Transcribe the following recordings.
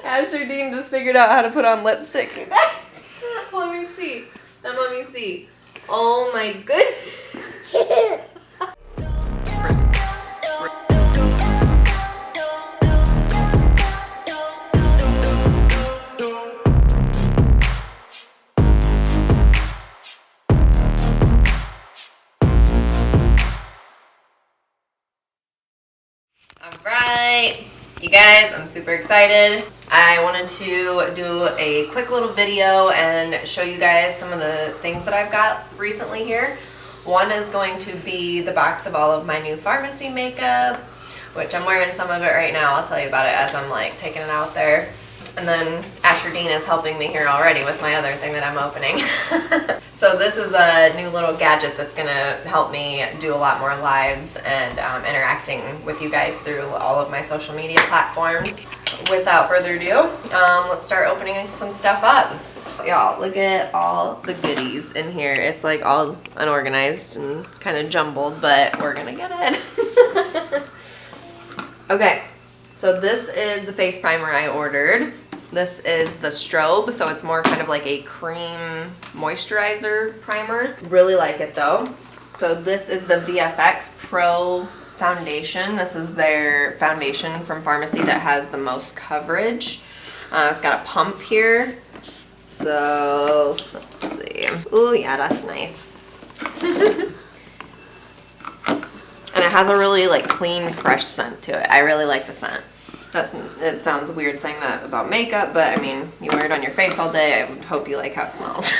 Asher Dean just figured out how to put on lipstick, you guys. Let me see. Now let me see. Oh my goodness. Alright, you guys, I'm super excited. I wanted to do a quick little video and show you guys some of the things that I've got recently here. One is going to be the box of all of my new Farmasi makeup, which I'm wearing some of it right now. I'll tell you about it as I'm like taking it out there. And then Asher Dean is helping me here already with my other thing that I'm opening. So this is a new little gadget that's going to help me do a lot more lives and interacting with you guys through all of my social media platforms. Without further ado, let's start opening some stuff up. Y'all, look at all the goodies in here. It's like all unorganized and kind of jumbled, but we're going to get it. Okay. So this is the face primer I ordered. This is the strobe, so it's more kind of like a cream moisturizer primer. Really like it though. So this is the Vfx Pro Foundation. This is their foundation from Farmasi that has the most coverage. It's got a pump here. So let's see. Ooh, yeah, that's nice. And it has a really like clean, fresh scent to it. I really like the scent. It sounds weird saying that about makeup, but I mean, you wear it on your face all day. I would hope you like how it smells.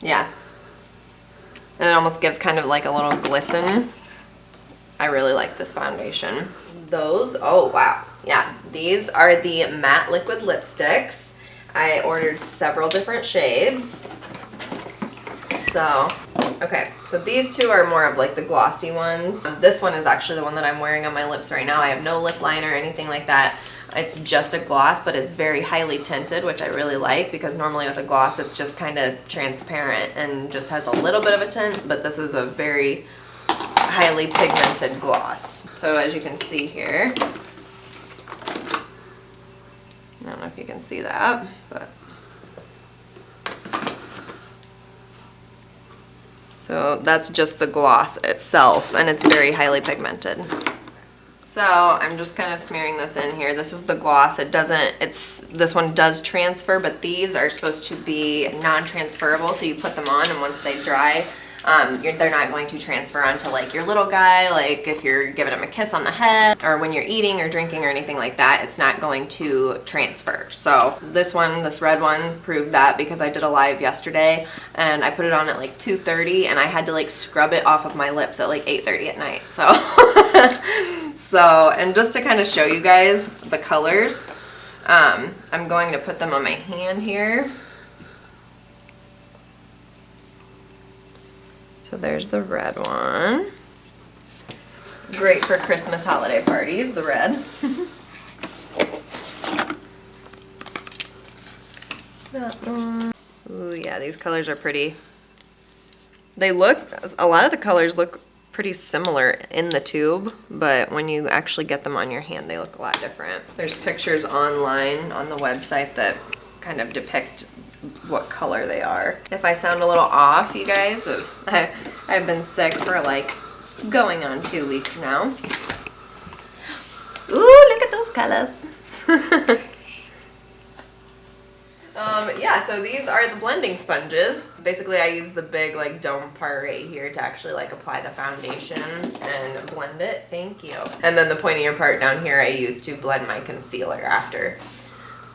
Yeah. And it almost gives kind of like a little glisten. I really like this foundation. Those, oh wow. Yeah, these are the matte liquid lipsticks. I ordered several different shades. So, okay, so these two are more of like the glossy ones. This one is actually the one that I'm wearing on my lips right now. I have no lip liner or anything like that. It's just a gloss, but it's very highly tinted, which I really like because normally with a gloss it's just kind of transparent and just has a little bit of a tint, but this is a very highly pigmented gloss. So as you can see here, I don't know if you can see that, but so that's just the gloss itself, and it's very highly pigmented. So I'm just kind of smearing this in here. This is the gloss. This one does transfer, but these are supposed to be non-transferable, so you put them on, and once they dry, they're not going to transfer onto like your little guy, like if you're giving him a kiss on the head or when you're eating or drinking or anything like that, it's not going to transfer. So this one, this red one, proved that because I did a live yesterday and I put it on at like 2:30 and I had to like scrub it off of my lips at like 8:30 at night. So and just to kind of show you guys the colors, I'm going to put them on my hand here. So there's the red one. Great for Christmas holiday parties, the red. That one. Ooh, yeah, these colors are pretty. A lot of the colors look pretty similar in the tube, but when you actually get them on your hand, they look a lot different. There's pictures online on the website that kind of depict what color they are. If I sound a little off, you guys, I've been sick for like going on 2 weeks now. Ooh, look at those colors. Yeah, so these are the blending sponges. Basically, I use the big like dome part right here to actually like apply the foundation and blend it. Thank you. And then the pointier part down here I use to blend my concealer after.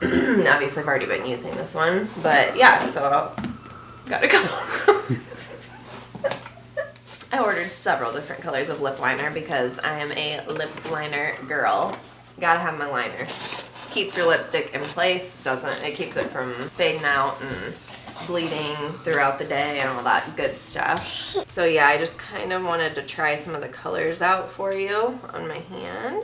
Obviously I've already been using this one, but yeah, so got a couple. I ordered several different colors of lip liner because I am a lip liner girl. Gotta have my liner. Keeps your lipstick in place, it keeps it from fading out and bleeding throughout the day and all that good stuff. So yeah, I just kind of wanted to try some of the colors out for you on my hand.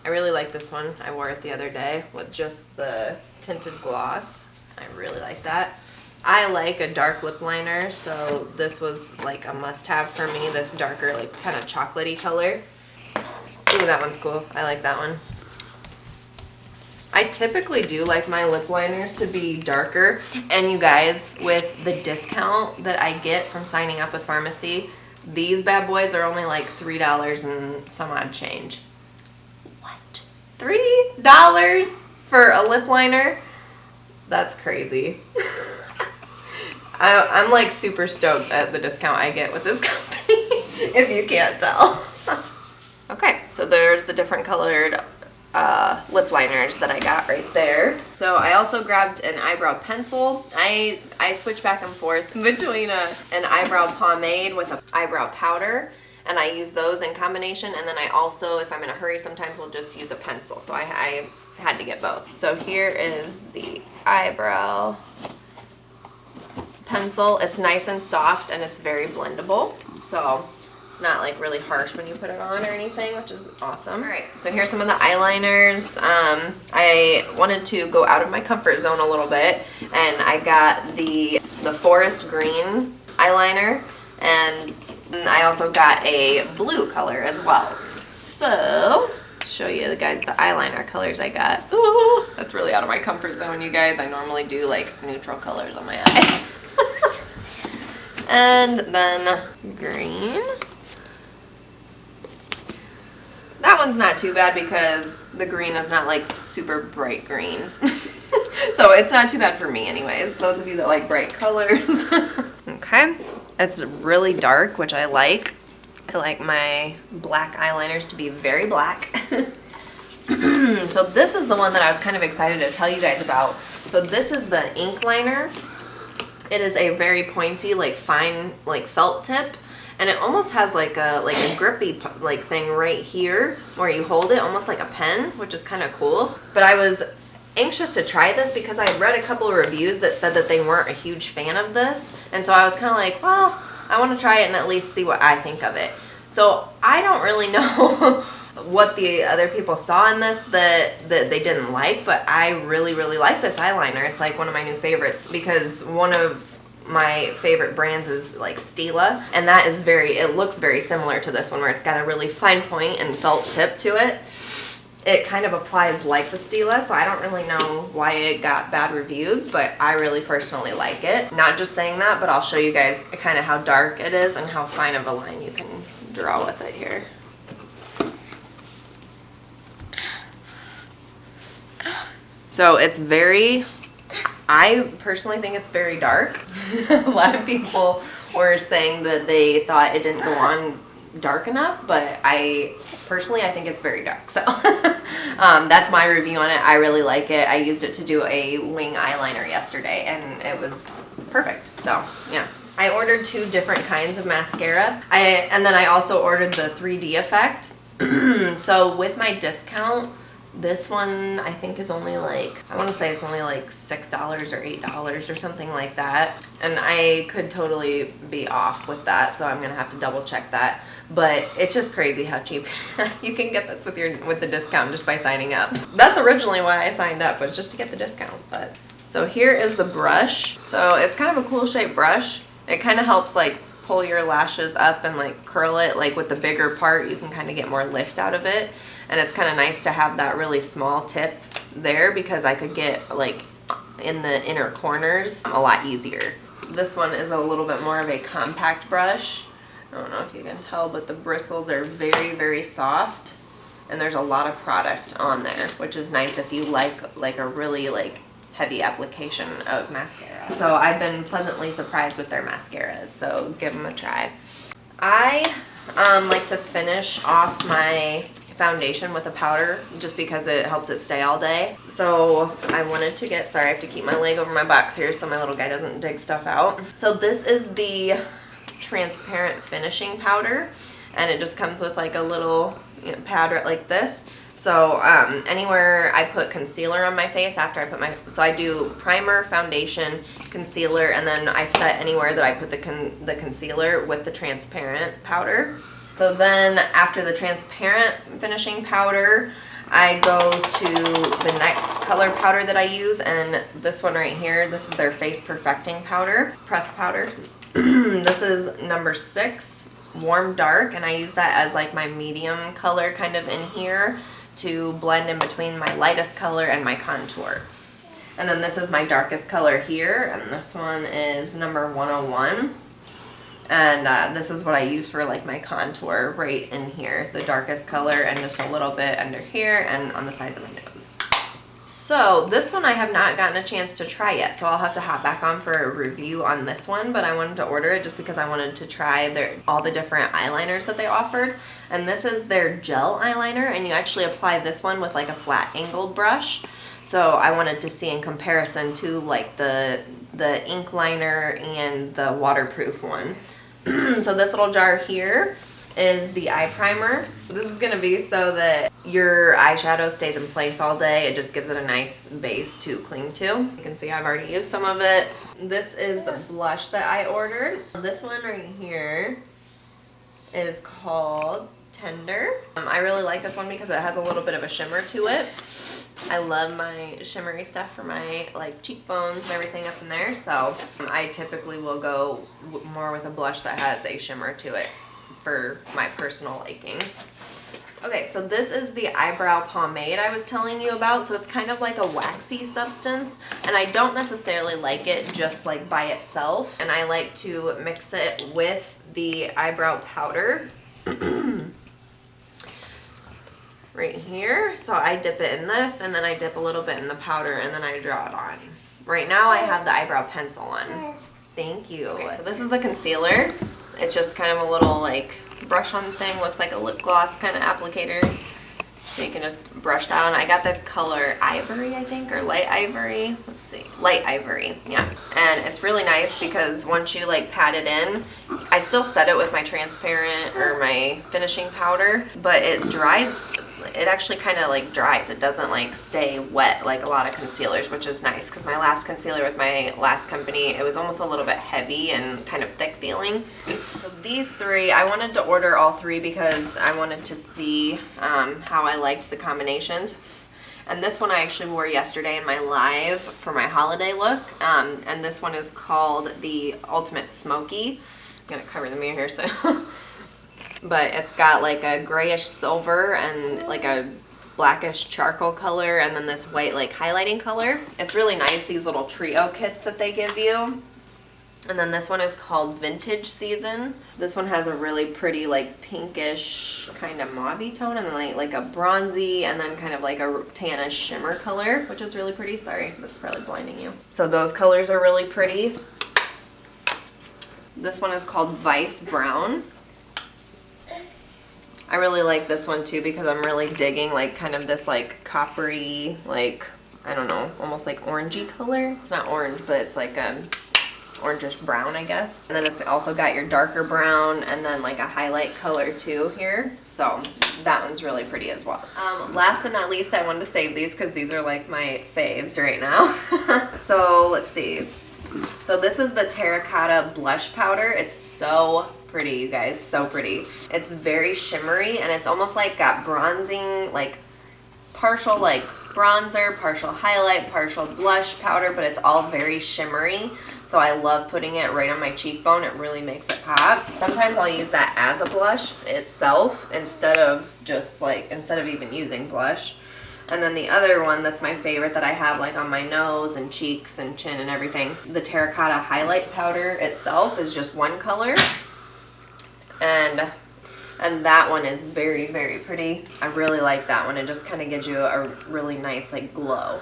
I really like this one. I wore it the other day with just the tinted gloss. I really like that. I like a dark lip liner, so this was like a must-have for me, this darker, like kind of chocolatey color. Ooh, that one's cool. I like that one. I typically do like my lip liners to be darker, and you guys, with the discount that I get from signing up with Farmasi, these bad boys are only like $3 and some odd change. What? $3 for a lip liner? That's crazy. I'm like super stoked at the discount I get with this company, if you can't tell. Okay, so there's the different colored lip liners that I got right there. So I also grabbed an eyebrow pencil. I switch back and forth between an eyebrow pomade with an eyebrow powder, and I use those in combination. And then I also, if I'm in a hurry, sometimes will just use a pencil. So I had to get both. So here is the eyebrow pencil. It's nice and soft and it's very blendable. So it's not like really harsh when you put it on or anything, which is awesome. All right, so here's some of the eyeliners. I wanted to go out of my comfort zone a little bit, and I got the forest green eyeliner, and I also got a blue color as well. So show you guys the eyeliner colors I got. Ooh, that's really out of my comfort zone, you guys. I normally do like neutral colors on my eyes. And then green. That one's not too bad because the green is not like super bright green. So it's not too bad for me anyways. Those of you that like bright colors. Okay. It's really dark, which I like. I like my black eyeliners to be very black. So this is the one that I was kind of excited to tell you guys about. So this is the ink liner. It is a very pointy, like fine, like felt tip. And it almost has like a grippy like thing right here where you hold it almost like a pen, which is kind of cool. But I was anxious to try this because I read a couple of reviews that said that they weren't a huge fan of this. And so I was kind of like, well, I want to try it and at least see what I think of it. So I don't really know what the other people saw in this that they didn't like, but I really, really like this eyeliner. It's like one of my new favorites because one of my favorite brands is like Stila, and that is it looks very similar to this one where it's got a really fine point and felt tip to it. It kind of applies like the Stila, so I don't really know why it got bad reviews, but I really personally like it. Not just saying that, but I'll show you guys kind of how dark it is and how fine of a line you can draw with it here. So it's I personally think it's very dark. A lot of people were saying that they thought it didn't go on dark enough, but I think it's very dark. So that's my review on it. I really like it. I used it to do a wing eyeliner yesterday and it was perfect. So yeah. I ordered 2 different kinds of mascara. And then I also ordered the 3D effect. So with my discount, this one I think is only like, I want to say it's only like $6 or $8 or something like that. And I could totally be off with that, so I'm going to have to double check that. But it's just crazy how cheap you can get this with the discount just by signing up. That's originally why I signed up, was just to get the discount. But so here is the brush. So it's kind of a cool shaped brush. It kind of helps like pull your lashes up and like curl it. Like with the bigger part, you can kind of get more lift out of it. And it's kind of nice to have that really small tip there because I could get like in the inner corners a lot easier. This one is a little bit more of a compact brush. I don't know if you can tell, but the bristles are very, very soft. And there's a lot of product on there, which is nice if you like a really like heavy application of mascara. So I've been pleasantly surprised with their mascaras, so give them a try. I like to finish off my foundation with a powder just because it helps it stay all day. So I wanted to get, sorry I have to keep my leg over my box here so my little guy doesn't dig stuff out. So this is the transparent finishing powder and it just comes with like a little powder like this. So anywhere I put concealer on my face after I put so I do primer, foundation, concealer, and then I set anywhere that I put the concealer with the transparent powder. So then after the transparent finishing powder, I go to the next color powder that I use, and this one right here, this is their Face Perfecting Powder, pressed powder. This is number 6, Warm Dark, and I use that as like my medium color kind of in here to blend in between my lightest color and my contour. And then this is my darkest color here, and this one is number 101. And this is what I use for like my contour right in here, the darkest color, and just a little bit under here and on the sides of my nose. So this one I have not gotten a chance to try yet, so I'll have to hop back on for a review on this one, but I wanted to order it just because I wanted to try all the different eyeliners that they offered. And this is their gel eyeliner, and you actually apply this one with like a flat angled brush. So I wanted to see in comparison to like the ink liner and the waterproof one. So this little jar here is the eye primer. This is gonna be so that your eyeshadow stays in place all day. It just gives it a nice base to cling to. You can see I've already used some of it. This is the blush that I ordered. This one right here is called Tender. I really like this one because it has a little bit of a shimmer to it. I love my shimmery stuff for my like cheekbones and everything up in there, so I typically will go more with a blush that has a shimmer to it for my personal liking. Okay, so this is the eyebrow pomade I was telling you about. So it's kind of like a waxy substance, and I don't necessarily like it just like by itself, and I like to mix it with the eyebrow powder right here. So I dip it in this, and then I dip a little bit in the powder, and then I draw it on. Right now I have the eyebrow pencil on. Thank you. Okay, so this is the concealer. It's just kind of a little like brush on thing, looks like a lip gloss kind of applicator. So you can just brush that on. I got the color Ivory, I think, or Light Ivory. Let's see, Light Ivory, yeah. And it's really nice because once you like pat it in, I still set it with my transparent or my finishing powder, but it dries. It actually kind of like dries. It doesn't like stay wet like a lot of concealers, which is nice because my last concealer with my last company, it was almost a little bit heavy and kind of thick feeling. So these three, I wanted to order all three because I wanted to see how I liked the combinations. And this one I actually wore yesterday in my live for my holiday look. And this one is called the Ultimate Smoky. I'm gonna cover the mirror here so. But it's got like a grayish silver and like a blackish charcoal color, and then this white like highlighting color. It's really nice, these little trio kits that they give you. And then this one is called Vintage Season. This one has a really pretty like pinkish kind of mauve tone, and then like a bronzy, and then kind of like a tannish shimmer color, which is really pretty. Sorry, that's probably blinding you. So those colors are really pretty. This one is called Vice Brown. I really like this one too because I'm really digging like kind of this like coppery, like, I don't know, almost like orangey color. It's not orange, but it's like orangish brown, I guess. And then it's also got your darker brown and then like a highlight color too here. So that one's really pretty as well. Last but not least, I wanted to save these because these are like my faves right now. So let's see. So this is the Terra blush powder. It's so pretty, you guys, so pretty. It's very shimmery, and it's almost like got bronzing, like partial like bronzer, partial highlight, partial blush powder, but it's all very shimmery. So I love putting it right on my cheekbone. It really makes it pop. Sometimes I'll use that as a blush itself instead of even using blush. And then the other one that's my favorite that I have like on my nose and cheeks and chin and everything, the Terracotta highlight powder itself is just one color. And that one is very, very pretty. I really like that one. It just kind of gives you a really nice like glow.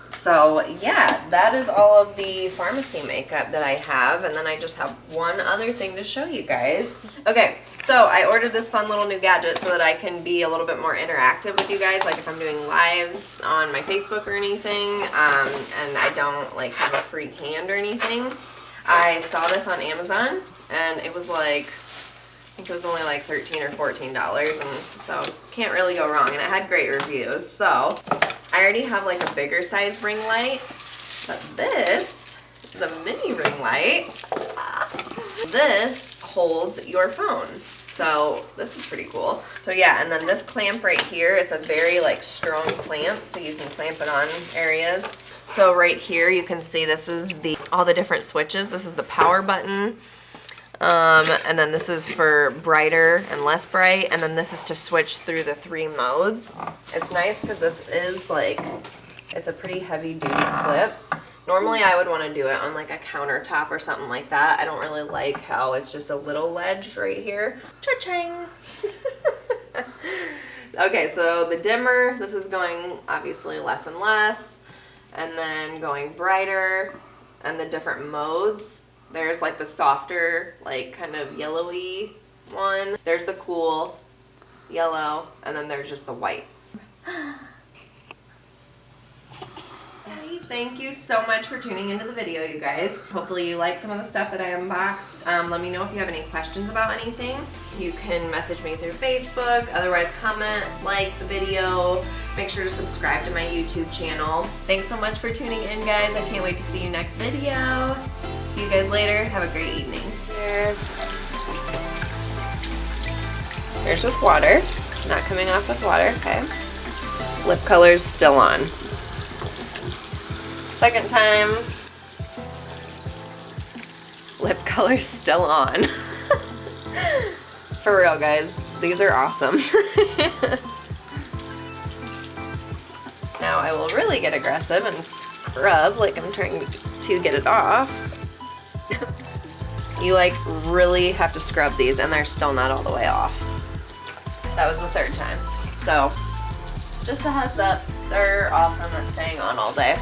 So yeah, that is all of the Farmasi makeup that I have. And then I just have one other thing to show you guys. Okay, so I ordered this fun little new gadget so that I can be a little bit more interactive with you guys, like if I'm doing lives on my Facebook or anything, and I don't like have a free hand or anything. I saw this on Amazon, and it was like, I think it was only like $13 or $14, and so can't really go wrong, and it had great reviews. So I already have like a bigger size ring light, but this is a mini ring light. This holds your phone. So this is pretty cool. So yeah, and then this clamp right here, it's a very like strong clamp, so you can clamp it on areas. So right here you can see this is all the different switches. This is the power button. And then this is for brighter and less bright, and then this is to switch through the 3 modes. It's nice because this is like, it's a pretty heavy duty clip. Normally I would want to do it on like a countertop or something like that. I don't really like how it's just a little ledge right here. Cha-ching! Okay, so the dimmer, this is going obviously less and less, and then going brighter, and the different modes. There's like the softer, like kind of yellowy one. There's the cool yellow, and then there's just the white. Thank you so much for tuning into the video, you guys. Hopefully you like some of the stuff that I unboxed. Let me know if you have any questions about anything. You can message me through Facebook, otherwise comment, like the video. Make sure to subscribe to my YouTube channel. Thanks so much for tuning in, guys. I can't wait to see you next video. See you guys later. Have a great evening. Here's with water. Not coming off with water, okay. Lip color's still on. Second time. Lip color's still on. For real, guys. These are awesome. Now I will really get aggressive and scrub like I'm trying to get it off. You like really have to scrub these and they're still not all the way off. That was the 3rd time. So, just a heads up, they're awesome at staying on all day.